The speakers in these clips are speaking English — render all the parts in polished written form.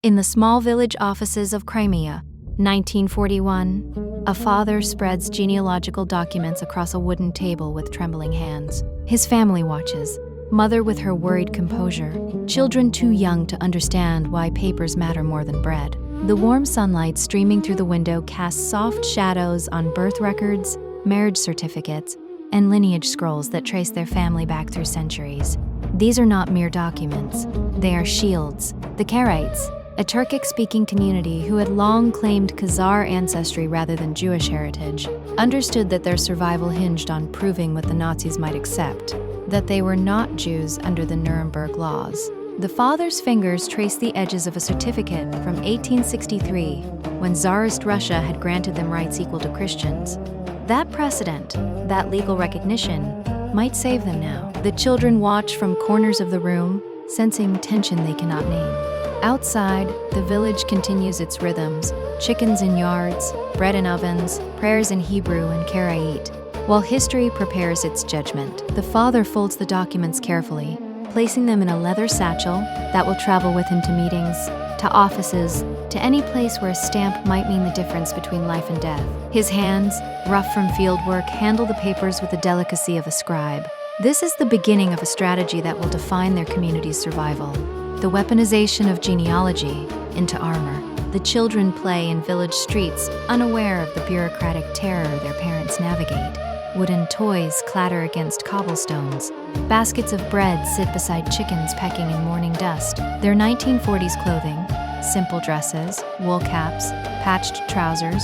In the small village offices of Crimea, 1941, a father spreads genealogical documents across a wooden table with trembling hands. His family watches, mother with her worried composure, children too young to understand why papers matter more than bread. The warm sunlight streaming through the window casts soft shadows on birth records, marriage certificates, and lineage scrolls that trace their family back through centuries. These are not mere documents. They are shields. The Karaites, a Turkic-speaking community who had long claimed Khazar ancestry rather than Jewish heritage, understood that their survival hinged on proving what the Nazis might accept, that they were not Jews under the Nuremberg laws. The father's fingers trace the edges of a certificate from 1863, when Tsarist Russia had granted them rights equal to Christians. That precedent, that legal recognition, might save them now. The children watch from corners of the room, sensing tension they cannot name. Outside, the village continues its rhythms: chickens in yards, bread in ovens, prayers in Hebrew and Karaite. While history prepares its judgment, the father folds the documents carefully, placing them in a leather satchel that will travel with him to meetings, to offices, to any place where a stamp might mean the difference between life and death. His hands, rough from field work, handle the papers with the delicacy of a scribe. This is the beginning of a strategy that will define their community's survival. The weaponization of genealogy into armor. The children play in village streets, unaware of the bureaucratic terror their parents navigate. Wooden toys clatter against cobblestones. Baskets of bread sit beside chickens pecking in morning dust. Their 1940s clothing, simple dresses, wool caps, patched trousers,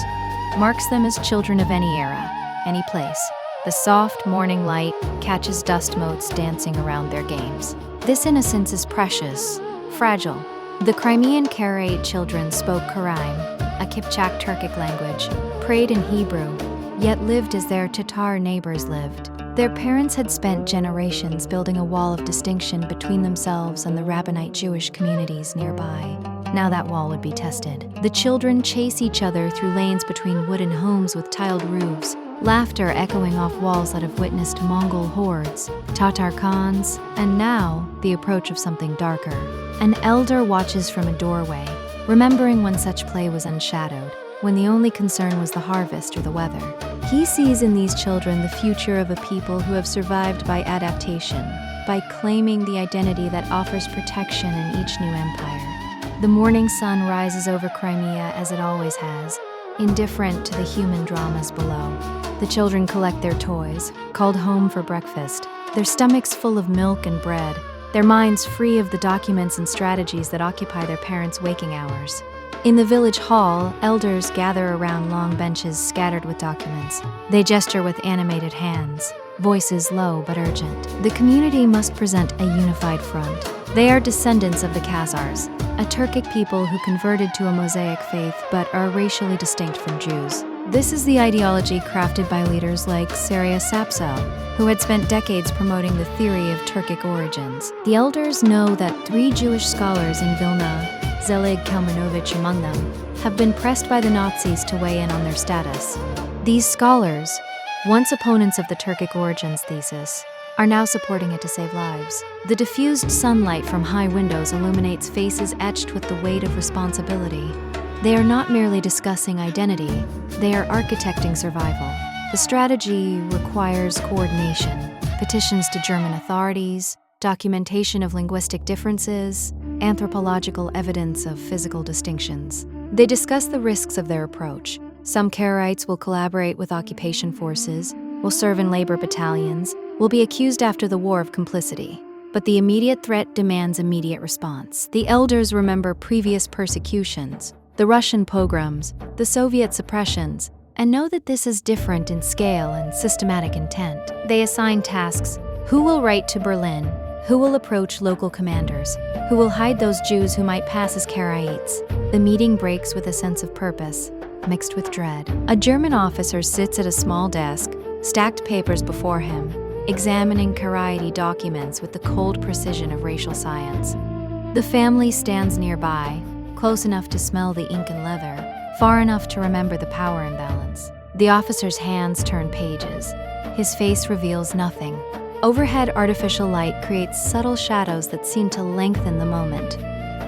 marks them as children of any era, any place. The soft morning light catches dust motes dancing around their games. This innocence is precious, fragile. The Crimean Karaite children spoke Karaim, a Kipchak Turkic language, prayed in Hebrew, yet lived as their Tatar neighbors lived. Their parents had spent generations building a wall of distinction between themselves and the Rabbinite Jewish communities nearby. Now that wall would be tested. The children chase each other through lanes between wooden homes with tiled roofs, laughter echoing off walls that have witnessed Mongol hordes, Tatar Khans, and now the approach of something darker. An elder watches from a doorway, remembering when such play was unshadowed, when the only concern was the harvest or the weather. He sees in these children the future of a people who have survived by adaptation, by claiming the identity that offers protection in each new empire. The morning sun rises over Crimea as it always has, indifferent to the human dramas below. The children collect their toys, called home for breakfast, their stomachs full of milk and bread, their minds free of the documents and strategies that occupy their parents' waking hours. In the village hall, elders gather around long benches scattered with documents. They gesture with animated hands, voices low but urgent. The community must present a unified front. They are descendants of the Khazars, a Turkic people who converted to a Mosaic faith but are racially distinct from Jews. This is the ideology crafted by leaders like Saria Sapso, who had spent decades promoting the theory of Turkic origins. The elders know that 3 Jewish scholars in Vilna, Zelig Kalmanovich among them, have been pressed by the Nazis to weigh in on their status. These scholars, once opponents of the Turkic origins thesis, are now supporting it to save lives. The diffused sunlight from high windows illuminates faces etched with the weight of responsibility. They are not merely discussing identity, they are architecting survival. The strategy requires coordination, petitions to German authorities, documentation of linguistic differences, anthropological evidence of physical distinctions. They discuss the risks of their approach. Some Karaites will collaborate with occupation forces, will serve in labor battalions, will be accused after the war of complicity. But the immediate threat demands immediate response. The elders remember previous persecutions, the Russian pogroms, the Soviet suppressions, and know that this is different in scale and systematic intent. They assign tasks: who will write to Berlin, who will approach local commanders, who will hide those Jews who might pass as Karaites. The meeting breaks with a sense of purpose, mixed with dread. A German officer sits at a small desk, stacked papers before him, examining Karaite documents with the cold precision of racial science. The family stands nearby, close enough to smell the ink and leather, far enough to remember the power imbalance. The officer's hands turn pages. His face reveals nothing. Overhead artificial light creates subtle shadows that seem to lengthen the moment.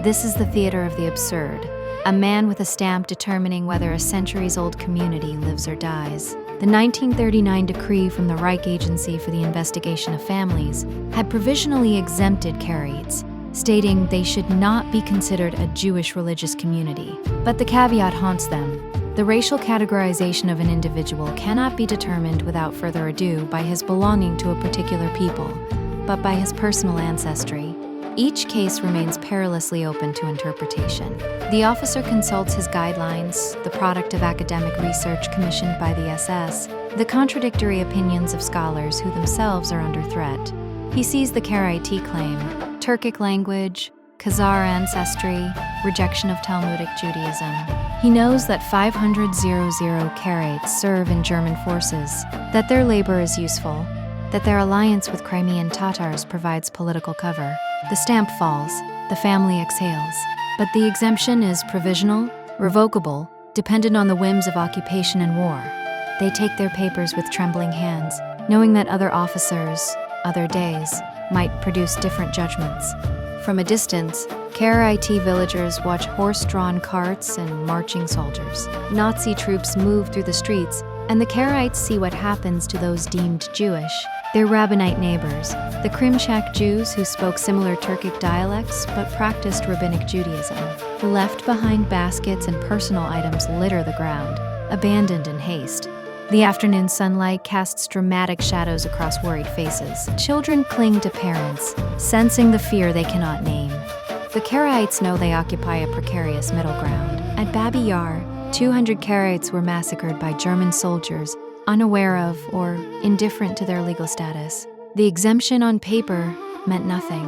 This is the theater of the absurd, a man with a stamp determining whether a centuries-old community lives or dies. The 1939 decree from the Reich Agency for the Investigation of Families had provisionally exempted Karaites, stating they should not be considered a Jewish religious community. But the caveat haunts them. The racial categorization of an individual cannot be determined without further ado by his belonging to a particular people, but by his personal ancestry. Each case remains perilously open to interpretation. The officer consults his guidelines, the product of academic research commissioned by the SS, the contradictory opinions of scholars who themselves are under threat. He sees the Karaite claim, Turkic language, Khazar ancestry, rejection of Talmudic Judaism. He knows that 500 Karaites serve in German forces, that their labor is useful, that their alliance with Crimean Tatars provides political cover. The stamp falls, the family exhales. But the exemption is provisional, revocable, dependent on the whims of occupation and war. They take their papers with trembling hands, knowing that other officers, other days, might produce different judgments. From a distance, Karaite villagers watch horse-drawn carts and marching soldiers. Nazi troops move through the streets, and the Karaites see what happens to those deemed Jewish, their Rabbinite neighbors, the Crimea Jews who spoke similar Turkic dialects but practiced Rabbinic Judaism. Left behind baskets and personal items litter the ground, abandoned in haste. The afternoon sunlight casts dramatic shadows across worried faces. Children cling to parents, sensing the fear they cannot name. The Karaites know they occupy a precarious middle ground. At Babi Yar, 200 Karaites were massacred by German soldiers, unaware of or indifferent to their legal status. The exemption on paper meant nothing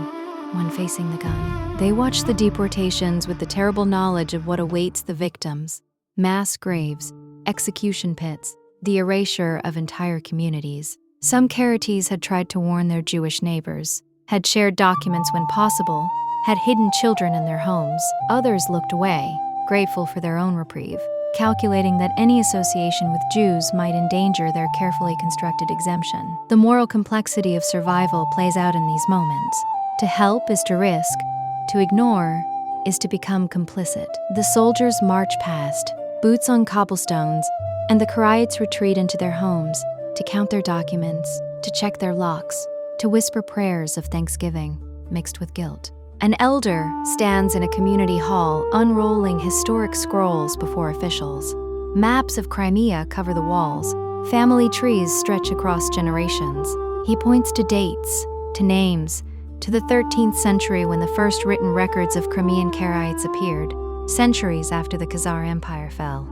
when facing the gun. They watched the deportations with the terrible knowledge of what awaits the victims: mass graves, execution pits, the erasure of entire communities. Some Karaites had tried to warn their Jewish neighbors, had shared documents when possible, had hidden children in their homes. Others looked away, grateful for their own reprieve, calculating that any association with Jews might endanger their carefully constructed exemption. The moral complexity of survival plays out in these moments. To help is to risk, to ignore is to become complicit. The soldiers march past, boots on cobblestones, and the Karaites retreat into their homes to count their documents, to check their locks, to whisper prayers of thanksgiving mixed with guilt. An elder stands in a community hall unrolling historic scrolls before officials. Maps of Crimea cover the walls. Family trees stretch across generations. He points to dates, to names, to the 13th century when the first written records of Crimean Karaites appeared, centuries after the Khazar Empire fell.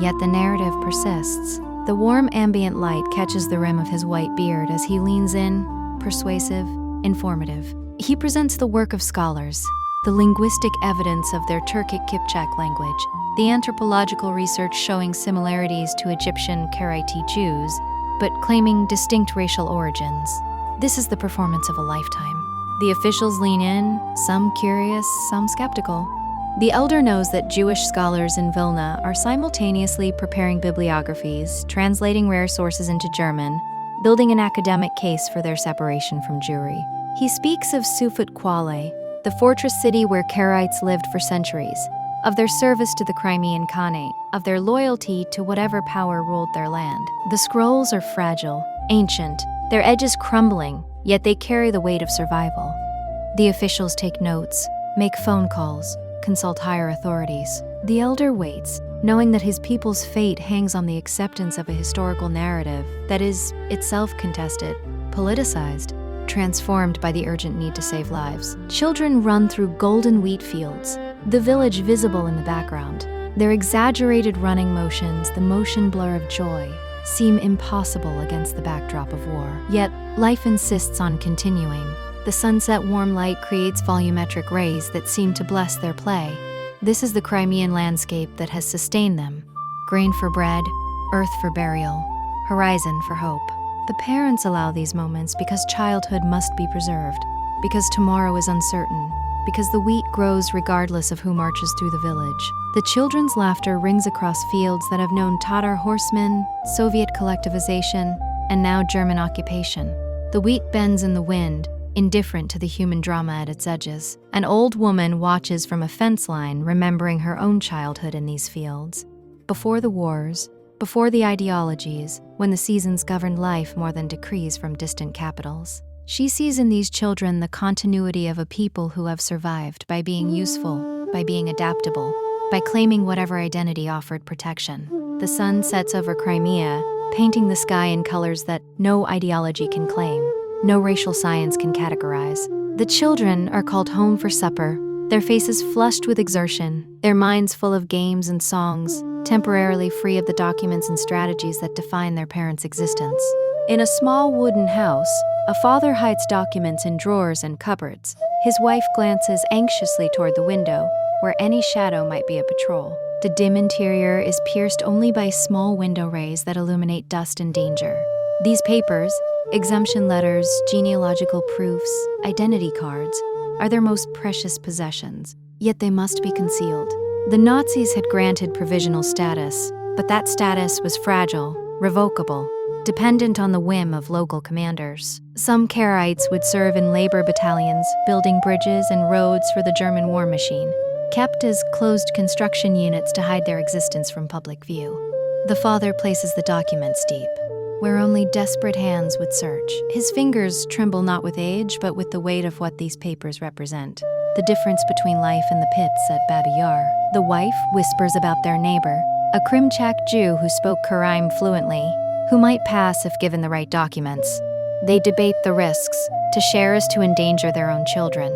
Yet the narrative persists. The warm ambient light catches the rim of his white beard as he leans in, persuasive, informative. He presents the work of scholars, the linguistic evidence of their Turkic-Kipchak language, the anthropological research showing similarities to Egyptian Karaite Jews, but claiming distinct racial origins. This is the performance of a lifetime. The officials lean in, some curious, some skeptical. The elder knows that Jewish scholars in Vilna are simultaneously preparing bibliographies, translating rare sources into German, building an academic case for their separation from Jewry. He speaks of Sufut Quale, the fortress city where Karaites lived for centuries, of their service to the Crimean Khanate, of their loyalty to whatever power ruled their land. The scrolls are fragile, ancient, their edges crumbling, yet they carry the weight of survival. The officials take notes, make phone calls, consult higher authorities. The elder waits, knowing that his people's fate hangs on the acceptance of a historical narrative that is itself contested, politicized, transformed by the urgent need to save lives. Children run through golden wheat fields, the village visible in the background. Their exaggerated running motions, the motion blur of joy, seem impossible against the backdrop of war. Yet, life insists on continuing. The sunset warm light creates volumetric rays that seem to bless their play. This is the Crimean landscape that has sustained them. Grain for bread, earth for burial, horizon for hope. The parents allow these moments because childhood must be preserved, because tomorrow is uncertain, because the wheat grows regardless of who marches through the village. The children's laughter rings across fields that have known Tatar horsemen, Soviet collectivization, and now German occupation. The wheat bends in the wind, indifferent to the human drama at its edges. An old woman watches from a fence line, remembering her own childhood in these fields. Before the wars, before the ideologies, when the seasons governed life more than decrees from distant capitals. She sees in these children the continuity of a people who have survived by being useful, by being adaptable, by claiming whatever identity offered protection. The sun sets over Crimea, painting the sky in colors that no ideology can claim, no racial science can categorize. The children are called home for supper, their faces flushed with exertion, their minds full of games and songs, temporarily free of the documents and strategies that define their parents' existence. In a small wooden house, a father hides documents in drawers and cupboards. His wife glances anxiously toward the window, where any shadow might be a patrol. The dim interior is pierced only by small window rays that illuminate dust and danger. These papers, exemption letters, genealogical proofs, identity cards, are their most precious possessions, yet they must be concealed. The Nazis had granted provisional status, but that status was fragile, revocable, dependent on the whim of local commanders. Some Karaites would serve in labor battalions, building bridges and roads for the German war machine, kept as closed construction units to hide their existence from public view. The father places the documents deep, where only desperate hands would search. His fingers tremble not with age, but with the weight of what these papers represent. The difference between life and the pits at Babi Yar. The wife whispers about their neighbor, a Crimchak Jew who spoke Karaim fluently, who might pass if given the right documents. They debate the risks. To share is to endanger their own children.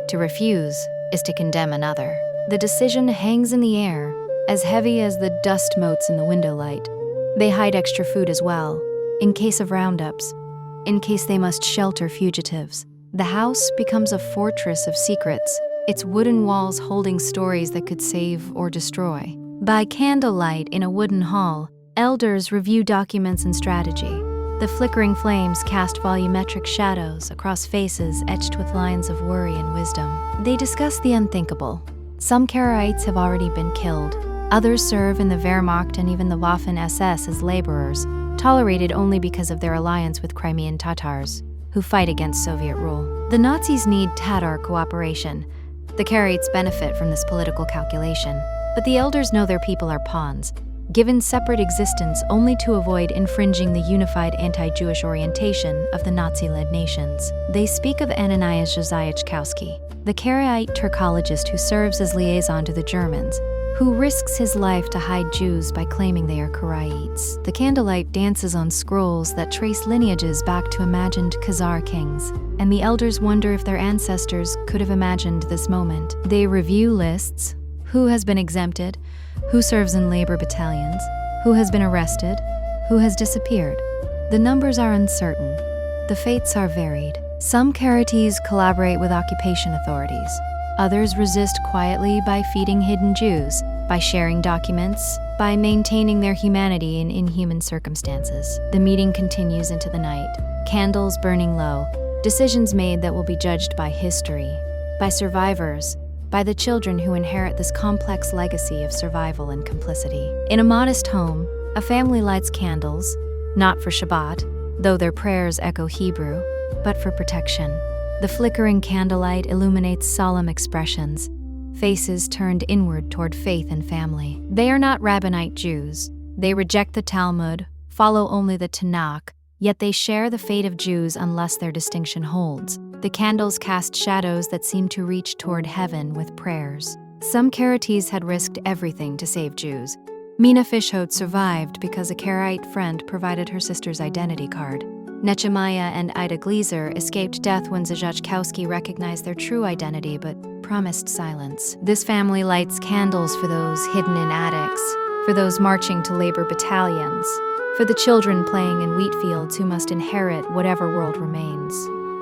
To refuse is to condemn another. The decision hangs in the air, as heavy as the dust motes in the window light. They hide extra food as well, in case of roundups, in case they must shelter fugitives. The house becomes a fortress of secrets, its wooden walls holding stories that could save or destroy. By candlelight in a wooden hall, elders review documents and strategy. The flickering flames cast volumetric shadows across faces etched with lines of worry and wisdom. They discuss the unthinkable. Some Karaites have already been killed. Others serve in the Wehrmacht and even the Waffen-SS as laborers, tolerated only because of their alliance with Crimean Tatars, who fight against Soviet rule. The Nazis need Tatar cooperation. The Karaites benefit from this political calculation, but the elders know their people are pawns, given separate existence only to avoid infringing the unified anti-Jewish orientation of the Nazi-led nations. They speak of Ananias Josiachkowski, the Karaite Turkologist who serves as liaison to the Germans, who risks his life to hide Jews by claiming they are Karaites. The candlelight dances on scrolls that trace lineages back to imagined Khazar kings, and the elders wonder if their ancestors could have imagined this moment. They review lists: who has been exempted, who serves in labor battalions, who has been arrested, who has disappeared. The numbers are uncertain. The fates are varied. Some Karaites collaborate with occupation authorities. Others resist quietly by feeding hidden Jews, by sharing documents, by maintaining their humanity in inhuman circumstances. The meeting continues into the night, candles burning low, decisions made that will be judged by history, by survivors, by the children who inherit this complex legacy of survival and complicity. In a modest home, a family lights candles, not for Shabbat, though their prayers echo Hebrew, but for protection. The flickering candlelight illuminates solemn expressions, faces turned inward toward faith and family. They are not Rabbinite Jews. They reject the Talmud, follow only the Tanakh, yet they share the fate of Jews unless their distinction holds. The candles cast shadows that seem to reach toward heaven with prayers. Some Karaites had risked everything to save Jews. Mina Fishhout survived because a Karaite friend provided her sister's identity card. Nechemiah and Ida Gleiser escaped death when Zajachkowski recognized their true identity but promised silence. This family lights candles for those hidden in attics, for those marching to labor battalions, for the children playing in wheat fields who must inherit whatever world remains.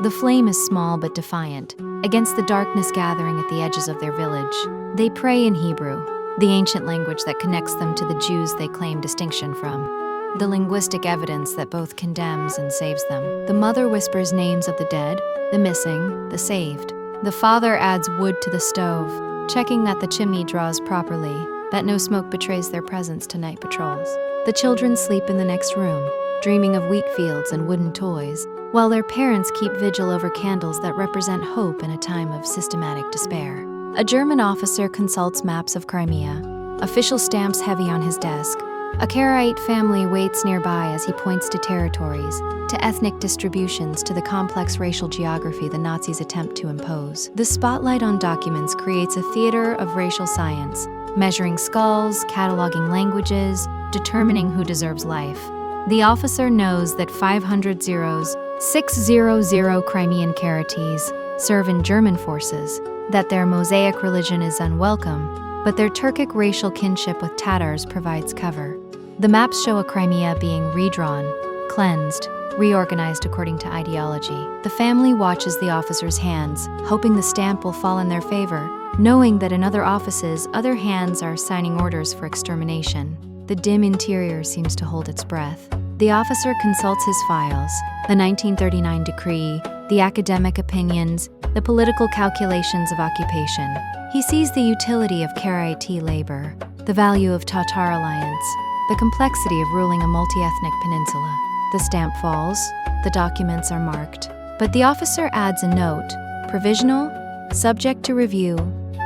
The flame is small but defiant, against the darkness gathering at the edges of their village. They pray in Hebrew, the ancient language that connects them to the Jews they claim distinction from. The linguistic evidence that both condemns and saves them. The mother whispers names of the dead, the missing, the saved. The father adds wood to the stove, checking that the chimney draws properly, that no smoke betrays their presence to night patrols. The children sleep in the next room, dreaming of wheat fields and wooden toys, while their parents keep vigil over candles that represent hope in a time of systematic despair. A German officer consults maps of Crimea, official stamps heavy on his desk. A Karaite family waits nearby as he points to territories, to ethnic distributions, to the complex racial geography the Nazis attempt to impose. The spotlight on documents creates a theater of racial science, measuring skulls, cataloging languages, determining who deserves life. The officer knows that 500 zeros, 600 Crimean Karaites, serve in German forces, that their Mosaic religion is unwelcome, but their Turkic racial kinship with Tatars provides cover. The maps show a Crimea being redrawn, cleansed, reorganized according to ideology. The family watches the officer's hands, hoping the stamp will fall in their favor, knowing that in other offices, other hands are signing orders for extermination. The dim interior seems to hold its breath. The officer consults his files, the 1939 decree, the academic opinions, the political calculations of occupation. He sees the utility of Karaite labor, the value of Tatar alliance, the complexity of ruling a multi-ethnic peninsula. The stamp falls, the documents are marked, but the officer adds a note, provisional, subject to review,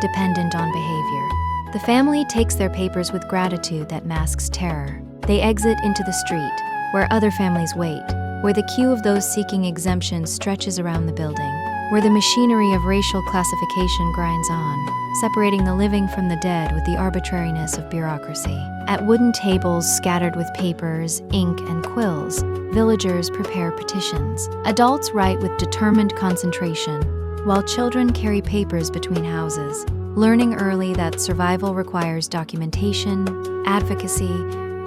dependent on behavior. The family takes their papers with gratitude that masks terror. They exit into the street, where other families wait, where the queue of those seeking exemption stretches around the building, where the machinery of racial classification grinds on, separating the living from the dead with the arbitrariness of bureaucracy. At wooden tables scattered with papers, ink, and quills, villagers prepare petitions. Adults write with determined concentration, while children carry papers between houses, learning early that survival requires documentation, advocacy,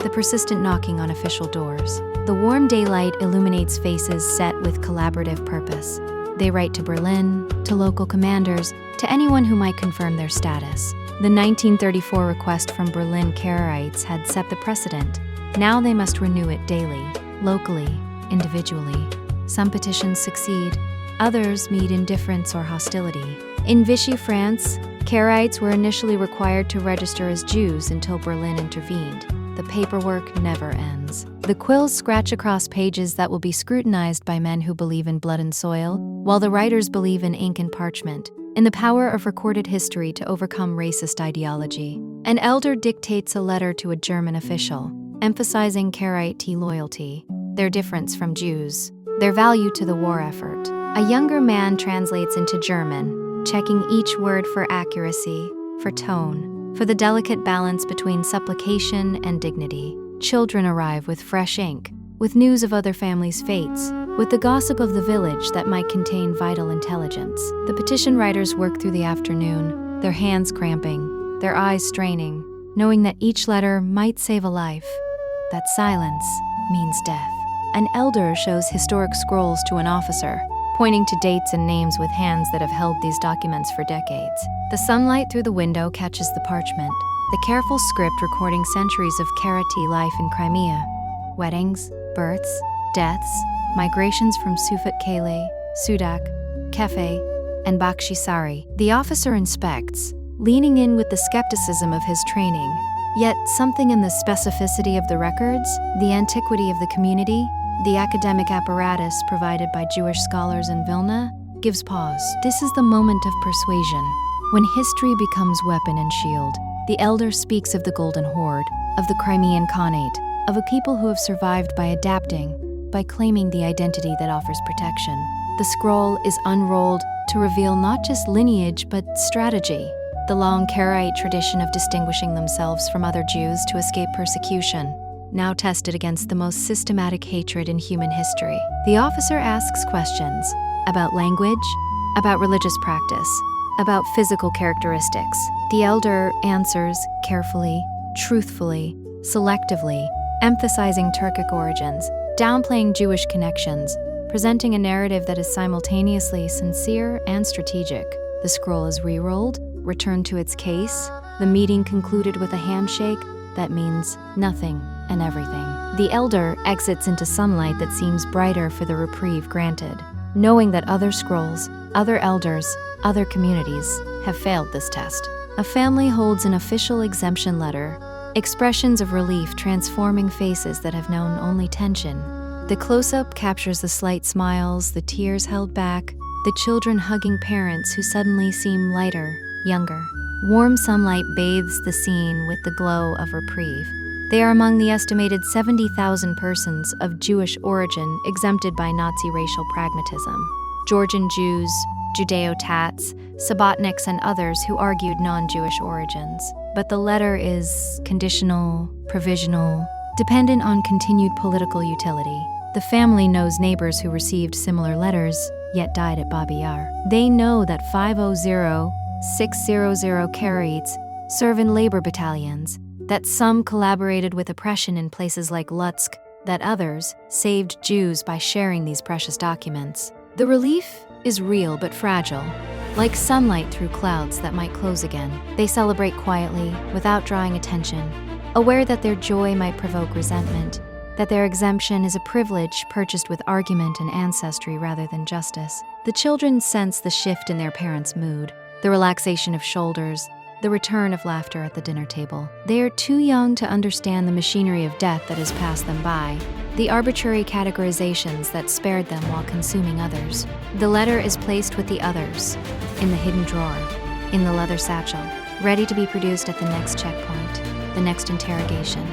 the persistent knocking on official doors. The warm daylight illuminates faces set with collaborative purpose. They write to Berlin, to local commanders, to anyone who might confirm their status. The 1934 request from Berlin Karaites had set the precedent. Now they must renew it daily, locally, individually. Some petitions succeed, others meet indifference or hostility. In Vichy, France, Karaites were initially required to register as Jews until Berlin intervened. The paperwork never ends. The quills scratch across pages that will be scrutinized by men who believe in blood and soil, while the writers believe in ink and parchment, in the power of recorded history to overcome racist ideology. An elder dictates a letter to a German official, emphasizing Karaite loyalty, their difference from Jews, their value to the war effort. A younger man translates into German, checking each word for accuracy, for tone, for the delicate balance between supplication and dignity. Children arrive with fresh ink, with news of other families' fates, with the gossip of the village that might contain vital intelligence. The petition writers work through the afternoon, their hands cramping, their eyes straining, knowing that each letter might save a life, that silence means death. An elder shows historic scrolls to an officer, pointing to dates and names with hands that have held these documents for decades. The sunlight through the window catches the parchment, the careful script recording centuries of Karaite life in Crimea. Weddings, births, deaths, migrations from Sufet Kale, Sudak, Kefe, and Bakhshisari. The officer inspects, leaning in with the skepticism of his training. Yet something in the specificity of the records, the antiquity of the community, the academic apparatus provided by Jewish scholars in Vilna, gives pause. This is the moment of persuasion, when history becomes weapon and shield. The elder speaks of the Golden Horde, of the Crimean Khanate, of a people who have survived by adapting, by claiming the identity that offers protection. The scroll is unrolled to reveal not just lineage but strategy, the long Karaite tradition of distinguishing themselves from other Jews to escape persecution, now tested against the most systematic hatred in human history. The officer asks questions about language, about religious practice, about physical characteristics. The elder answers carefully, truthfully, selectively, emphasizing Turkic origins, downplaying Jewish connections, presenting a narrative that is simultaneously sincere and strategic. The scroll is re-rolled, returned to its case, the meeting concluded with a handshake that means nothing and everything. The elder exits into sunlight that seems brighter for the reprieve granted, knowing that other scrolls, other elders, other communities have failed this test. A family holds an official exemption letter, expressions of relief transforming faces that have known only tension. The close-up captures the slight smiles, the tears held back, the children hugging parents who suddenly seem lighter, younger. Warm sunlight bathes the scene with the glow of reprieve. They are among the estimated 70,000 persons of Jewish origin exempted by Nazi racial pragmatism. Georgian Jews, Judeo-Tats, Subotniks, and others who argued non-Jewish origins. But the letter is conditional, provisional, dependent on continued political utility. The family knows neighbors who received similar letters, yet died at Babi Yar. They know that 500,600 Karaites serve in labor battalions, that some collaborated with oppression in places like Lutsk, that others saved Jews by sharing these precious documents. The relief is real but fragile, like sunlight through clouds that might close again. They celebrate quietly, without drawing attention, aware that their joy might provoke resentment, that their exemption is a privilege purchased with argument and ancestry rather than justice. The children sense the shift in their parents' mood, the relaxation of shoulders, the return of laughter at the dinner table. They are too young to understand the machinery of death that has passed them by, the arbitrary categorizations that spared them while consuming others. The letter is placed with the others, in the hidden drawer, in the leather satchel, ready to be produced at the next checkpoint, the next interrogation,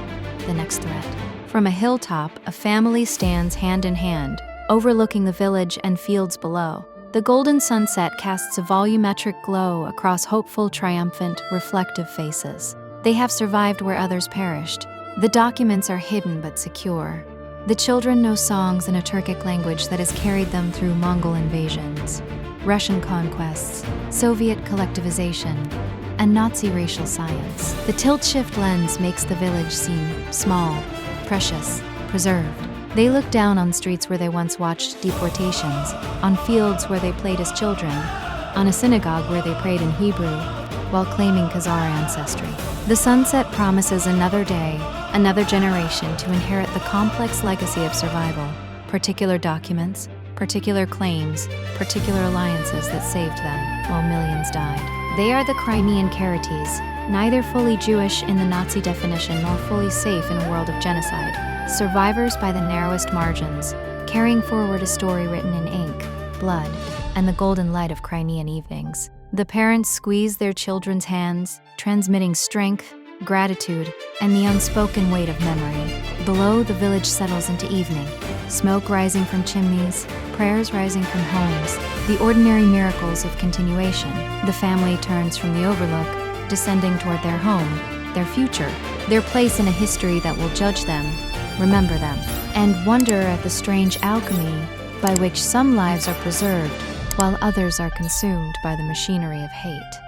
the next threat. From a hilltop, a family stands hand in hand, overlooking the village and fields below. The golden sunset casts a volumetric glow across hopeful, triumphant, reflective faces. They have survived where others perished. The documents are hidden but secure. The children know songs in a Turkic language that has carried them through Mongol invasions, Russian conquests, Soviet collectivization, and Nazi racial science. The tilt-shift lens makes the village seem small, precious, preserved. They look down on streets where they once watched deportations, on fields where they played as children, on a synagogue where they prayed in Hebrew, while claiming Khazar ancestry. The sunset promises another day, another generation to inherit the complex legacy of survival, particular documents, particular claims, particular alliances that saved them while millions died. They are the Crimean Karaites, neither fully Jewish in the Nazi definition nor fully safe in a world of genocide. Survivors by the narrowest margins, carrying forward a story written in ink, blood, and the golden light of Crimean evenings. The parents squeeze their children's hands, transmitting strength, gratitude, and the unspoken weight of memory. Below, the village settles into evening, smoke rising from chimneys, prayers rising from homes, the ordinary miracles of continuation. The family turns from the overlook, descending toward their home, their future, their place in a history that will judge them, remember them, and wonder at the strange alchemy by which some lives are preserved while others are consumed by the machinery of hate.